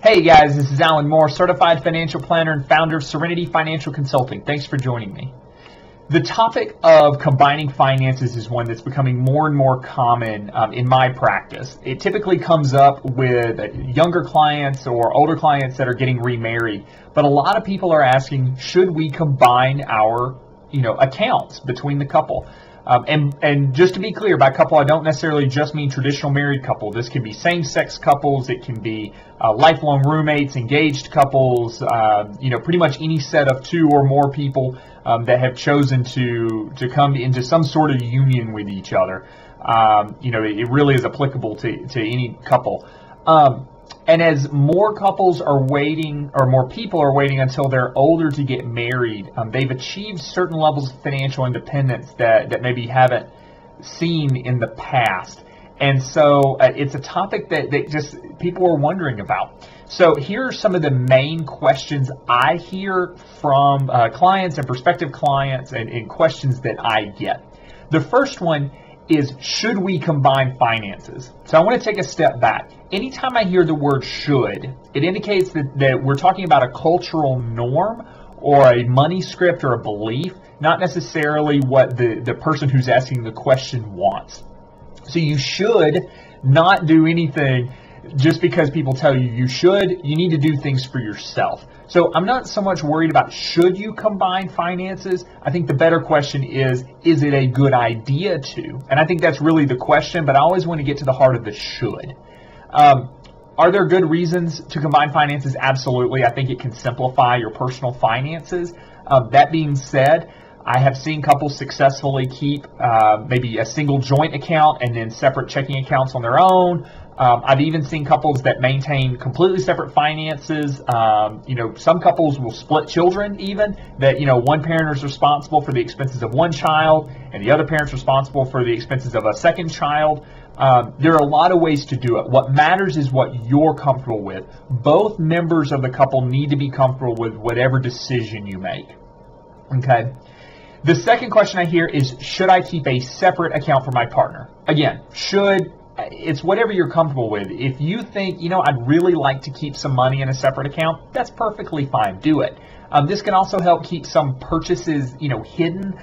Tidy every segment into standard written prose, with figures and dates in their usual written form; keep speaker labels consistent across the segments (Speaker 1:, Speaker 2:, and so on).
Speaker 1: Hey guys, this is Alan Moore, certified financial planner and founder of Serenity Financial Consulting. Thanks for joining me. The topic of combining finances is one that's becoming more and more common in my practice. It typically comes up with younger clients or older clients that are getting remarried, but a lot of people are asking, should we combine our accounts between the couple? And just to be clear, by couple, I don't necessarily just mean traditional married couple. This can be same-sex couples. It can be lifelong roommates, engaged couples, pretty much any set of two or more people that have chosen to come into some sort of union with each other. It really is applicable to any couple. And as more couples are waiting, or more people are waiting until they're older to get married, they've achieved certain levels of financial independence that maybe haven't seen in the past. And so it's a topic that just people are wondering about. So here are some of the main questions I hear from clients and prospective clients and questions that I get. The first one is, should we combine finances? So I want to take a step back. Anytime I hear the word should, it indicates that we're talking about a cultural norm or a money script or a belief, not necessarily what the person who's asking the question wants. So you should not do anything just because people tell you you should. You need to do things for yourself. So I'm not so much worried about should you combine finances. I think the better question is it a good idea to? And I think that's really the question, but I always want to get to the heart of the should. Are there good reasons to combine finances? Absolutely. I think it can simplify your personal finances. That being said, I have seen couples successfully keep maybe a single joint account and then separate checking accounts on their own. I've even seen couples that maintain completely separate finances. Some couples will split children even, that, one parent is responsible for the expenses of one child and the other parent's responsible for the expenses of a second child. There are a lot of ways to do it. What matters is what you're comfortable with. Both members of the couple need to be comfortable with whatever decision you make. Okay. The second question I hear is, should I keep a separate account for my partner? Again, should. It's whatever you're comfortable with. If you think, I'd really like to keep some money in a separate account, that's perfectly fine. Do it. This can also help keep some purchases, hidden,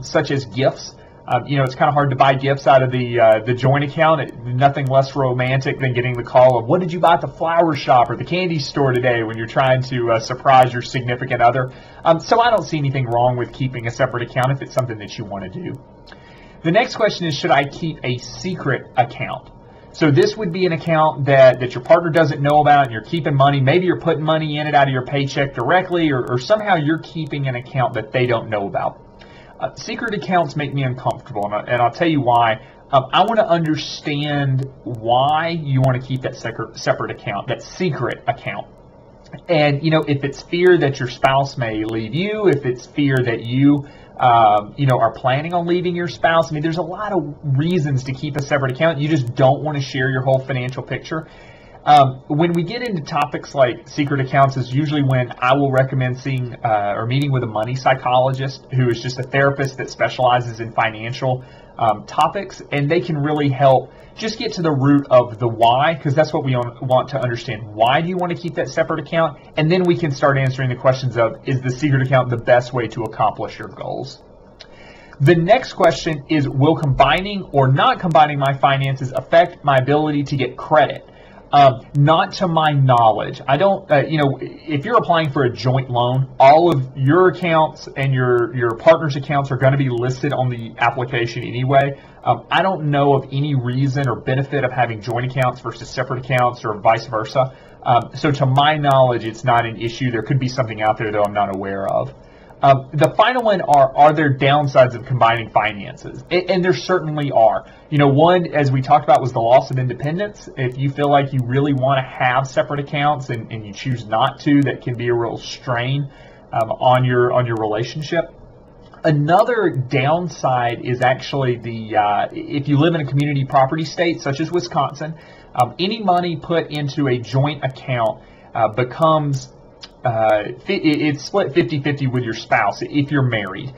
Speaker 1: such as gifts. It's kind of hard to buy gifts out of the joint account. Nothing less romantic than getting the call of, what did you buy at the flower shop or the candy store today, when you're trying to surprise your significant other. So I don't see anything wrong with keeping a separate account if it's something that you want to do. The next question is, should I keep a secret account? So this would be an account that your partner doesn't know about, and you're keeping money. Maybe you're putting money in it out of your paycheck directly, or somehow you're keeping an account that they don't know about. Secret accounts make me uncomfortable, and I'll tell you why. I want to understand why you want to keep that separate account, that secret account. And, if it's fear that your spouse may leave you, if it's fear that you are planning on leaving your spouse. There's a lot of reasons to keep a separate account. You just don't want to share your whole financial picture. When we get into topics like secret accounts is usually when I will recommend seeing or meeting with a money psychologist who is just a therapist that specializes in financial topics, and they can really help just get to the root of the why, because that's what we want to understand. Why do you want to keep that separate account? And then we can start answering the questions of, is the secret account the best way to accomplish your goals? The next question is, will combining or not combining my finances affect my ability to get credit? Not to my knowledge. I don't, if you're applying for a joint loan, all of your accounts and your partner's accounts are going to be listed on the application anyway. I don't know of any reason or benefit of having joint accounts versus separate accounts or vice versa. So to my knowledge, it's not an issue. There could be something out there that I'm not aware of. The final one are there downsides of combining finances? And there certainly are. One, as we talked about, was the loss of independence. If you feel like you really want to have separate accounts and you choose not to, that can be a real strain on your relationship. Another downside is actually if you live in a community property state such as Wisconsin, any money put into a joint account becomes it's split 50-50 with your spouse if you're married.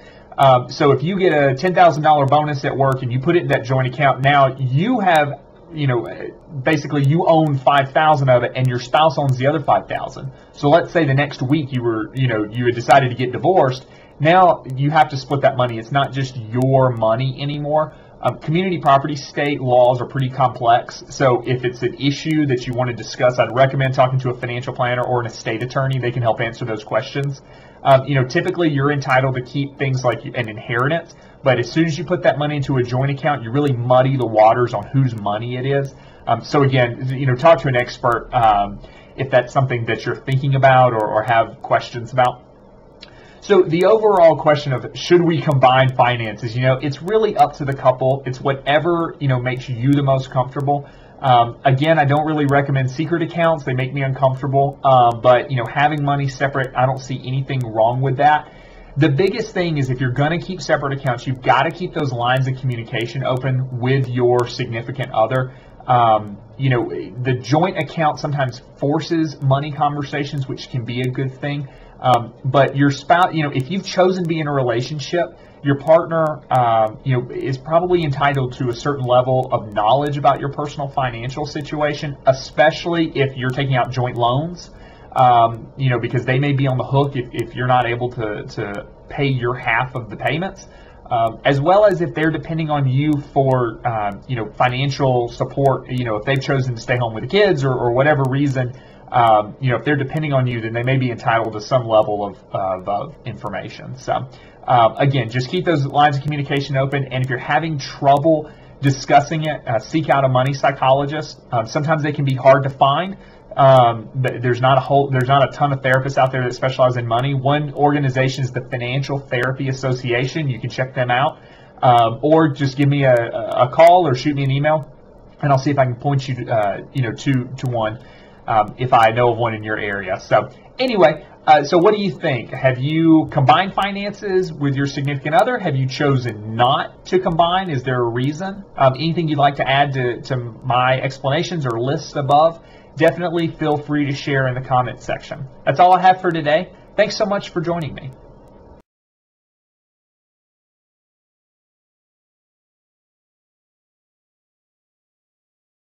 Speaker 1: So if you get a $10,000 bonus at work and you put it in that joint account, now you have basically you own 5,000 of it and your spouse owns the other 5,000. So let's say the next week you had decided to get divorced. Now you have to split that money. It's not just your money anymore. Community property state laws are pretty complex. So if it's an issue that you want to discuss, I'd recommend talking to a financial planner or an estate attorney. They can help answer those questions. Typically you're entitled to keep things like an inheritance, but as soon as you put that money into a joint account, you really muddy the waters on whose money it is. So again, talk to an expert if that's something that you're thinking about or have questions about. So the overall question of should we combine finances, it's really up to the couple. It's whatever, makes you the most comfortable. Again, I don't really recommend secret accounts. They make me uncomfortable. But having money separate, I don't see anything wrong with that. The biggest thing is if you're going to keep separate accounts, you've got to keep those lines of communication open with your significant other. The joint account sometimes forces money conversations, which can be a good thing. But your spouse, if you've chosen to be in a relationship, your partner, is probably entitled to a certain level of knowledge about your personal financial situation, especially if you're taking out joint loans, because they may be on the hook if you're not able to pay your half of the payments, as well as if they're depending on you for, financial support, if they've chosen to stay home with the kids or whatever reason. If they're depending on you, then they may be entitled to some level of information. So, again, just keep those lines of communication open. And if you're having trouble discussing it, seek out a money psychologist. Sometimes they can be hard to find. But there's not a ton of therapists out there that specialize in money. One organization is the Financial Therapy Association. You can check them out, or just give me a call or shoot me an email, and I'll see if I can point you to one. If I know of one in your area. So anyway, so what do you think? Have you combined finances with your significant other? Have you chosen not to combine? Is there a reason? Anything you'd like to add to my explanations or lists above? Definitely feel free to share in the comment section. That's all I have for today. Thanks so much for joining me.